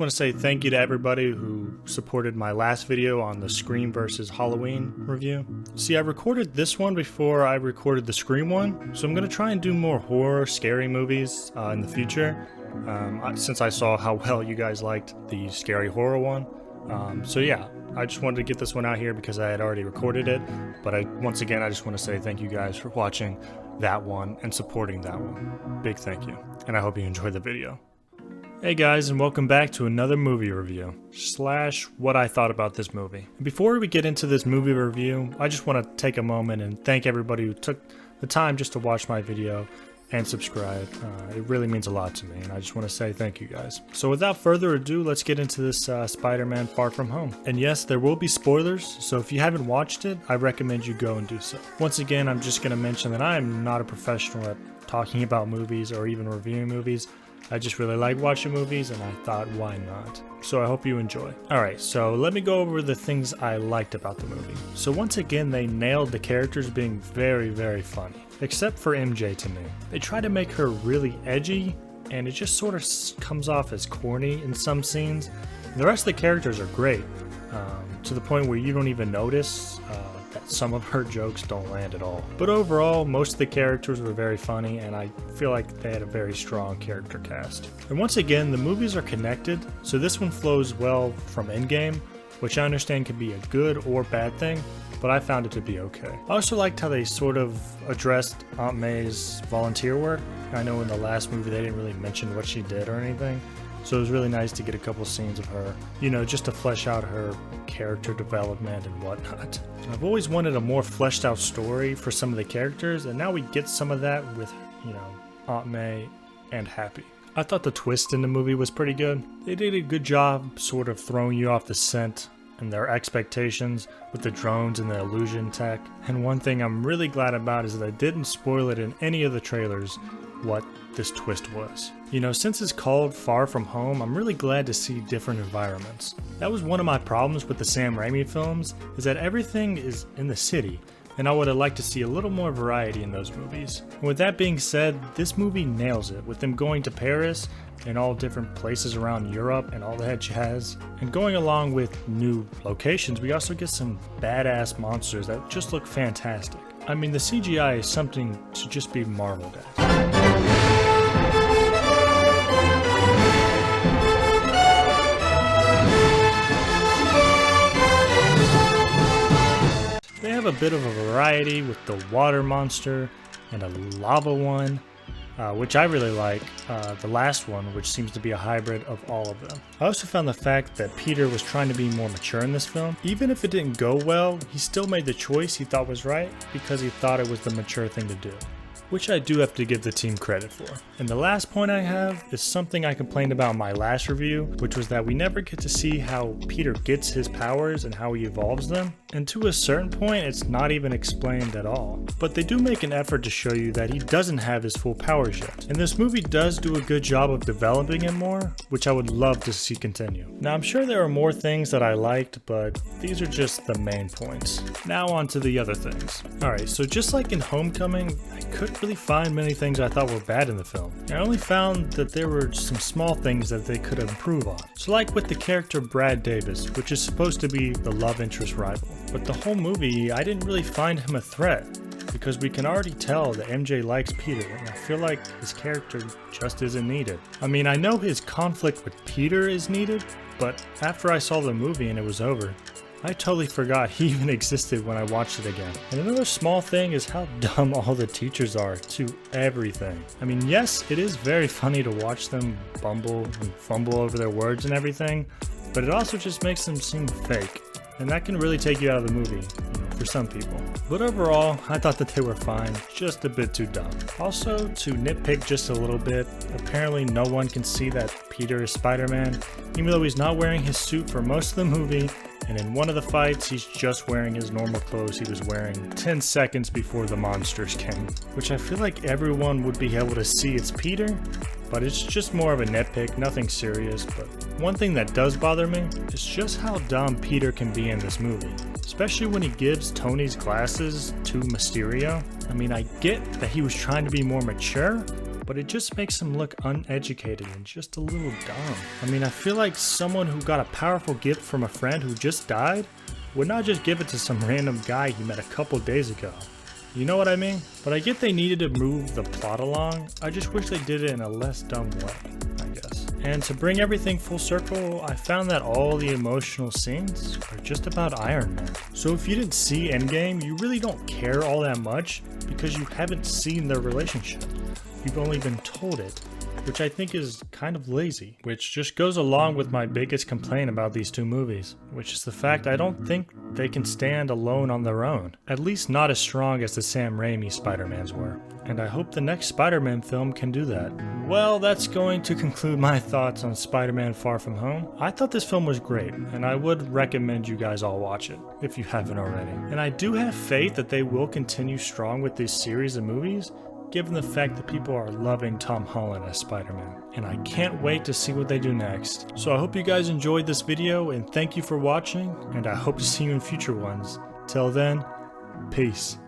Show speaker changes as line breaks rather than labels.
I want to say thank you to everybody who supported my last video on the Scream vs. Halloween review. See, I recorded this one before I recorded the Scream one, so I'm going to try and do more horror, scary movies in the future, since I saw how well you guys liked the scary horror one. So yeah, I just wanted to get this one out here because I had already recorded it, but once again, I just want to say thank you guys for watching that one and supporting that one. Big thank you, and I hope you enjoyed the video. Hey guys, and welcome back to another movie review, / what I thought about this movie. Before we get into this movie review, I just want to take a moment and thank everybody who took the time just to watch my video and subscribe. It really means a lot to me, and I just want to say thank you guys. So without further ado, let's get into this Spider-Man Far From Home. And yes, there will be spoilers, so if you haven't watched it, I recommend you go and do so. Once again, I'm just going to mention that I am not a professional at talking about movies or even reviewing movies. I just really like watching movies, and I thought, why not? So I hope you enjoy. Alright, so let me go over the things I liked about the movie. So once again, they nailed the characters being very, very funny. Except for MJ to me. They try to make her really edgy, and it just sort of comes off as corny in some scenes. The rest of the characters are great, to the point where you don't even notice that some of her jokes don't land at all. But overall, most of the characters were very funny, and I feel like they had a very strong character cast. And once again, the movies are connected, so this one flows well from Endgame, which I understand can be a good or bad thing, but I found it to be okay. I also liked how they sort of addressed Aunt May's volunteer work. I know in the last movie they didn't really mention what she did or anything, so it was really nice to get a couple scenes of her, just to flesh out her character development and whatnot. I've always wanted a more fleshed out story for some of the characters, and now we get some of that with, Aunt May and Happy. I thought the twist in the movie was pretty good. They did a good job sort of throwing you off the scent and their expectations with the drones and the illusion tech. And one thing I'm really glad about is that I didn't spoil it in any of the trailers what this twist was. Since it's called Far From Home, I'm really glad to see different environments. That was one of my problems with the Sam Raimi films, is that everything is in the city, and I would have liked to see a little more variety in those movies. And with that being said, this movie nails it, with them going to Paris and all different places around Europe and all that jazz. And going along with new locations, we also get some badass monsters that just look fantastic. I mean, the CGI is something to just be marveled at. They have a bit of a variety with the water monster and a lava one, which I really like, the last one, which seems to be a hybrid of all of them. I also found the fact that Peter was trying to be more mature in this film. Even if it didn't go well, he still made the choice he thought was right because he thought it was the mature thing to do, which I do have to give the team credit for. And the last point I have is something I complained about in my last review, which was that we never get to see how Peter gets his powers and how he evolves them. And to a certain point, it's not even explained at all. But they do make an effort to show you that he doesn't have his full powers yet. And this movie does do a good job of developing him more, which I would love to see continue. Now, I'm sure there are more things that I liked, but these are just the main points. Now on to the other things. Alright, so just like in Homecoming, I couldn't really find many things I thought were bad in the film. I only found that there were some small things that they could improve on. So like with the character Brad Davis, which is supposed to be the love interest rival. But the whole movie, I didn't really find him a threat, because we can already tell that MJ likes Peter, and I feel like his character just isn't needed. I mean, I know his conflict with Peter is needed, but after I saw the movie and it was over, I totally forgot he even existed when I watched it again. And another small thing is how dumb all the teachers are to everything. I mean, yes, it is very funny to watch them bumble and fumble over their words and everything, but it also just makes them seem fake. And that can really take you out of the movie, for some people. But overall, I thought that they were fine, just a bit too dumb. Also, to nitpick just a little bit, apparently no one can see that Peter is Spider-Man, even though he's not wearing his suit for most of the movie, and in one of the fights, he's just wearing his normal clothes he was wearing 10 seconds before the monsters came. Which I feel like everyone would be able to see it's Peter, but it's just more of a nitpick, nothing serious. But one thing that does bother me is just how dumb Peter can be in this movie, especially when he gives Tony's glasses to Mysterio. I mean, I get that he was trying to be more mature, but it just makes him look uneducated and just a little dumb. I mean, I feel like someone who got a powerful gift from a friend who just died would not just give it to some random guy he met a couple days ago. You know what I mean? But I get they needed to move the plot along. I just wish they did it in a less dumb way, I guess. And to bring everything full circle, I found that all the emotional scenes are just about Iron Man. So if you didn't see Endgame, you really don't care all that much because you haven't seen their relationship. You've only been told it, which I think is kind of lazy, which just goes along with my biggest complaint about these two movies, which is the fact I don't think they can stand alone on their own, at least not as strong as the Sam Raimi Spider-Mans were, and I hope the next Spider-Man film can do that. Well, that's going to conclude my thoughts on Spider-Man Far From Home. I thought this film was great, and I would recommend you guys all watch it, if you haven't already. And I do have faith that they will continue strong with this series of movies, given the fact that people are loving Tom Holland as Spider-Man. And I can't wait to see what they do next. So I hope you guys enjoyed this video, and thank you for watching, and I hope to see you in future ones. Till then, peace.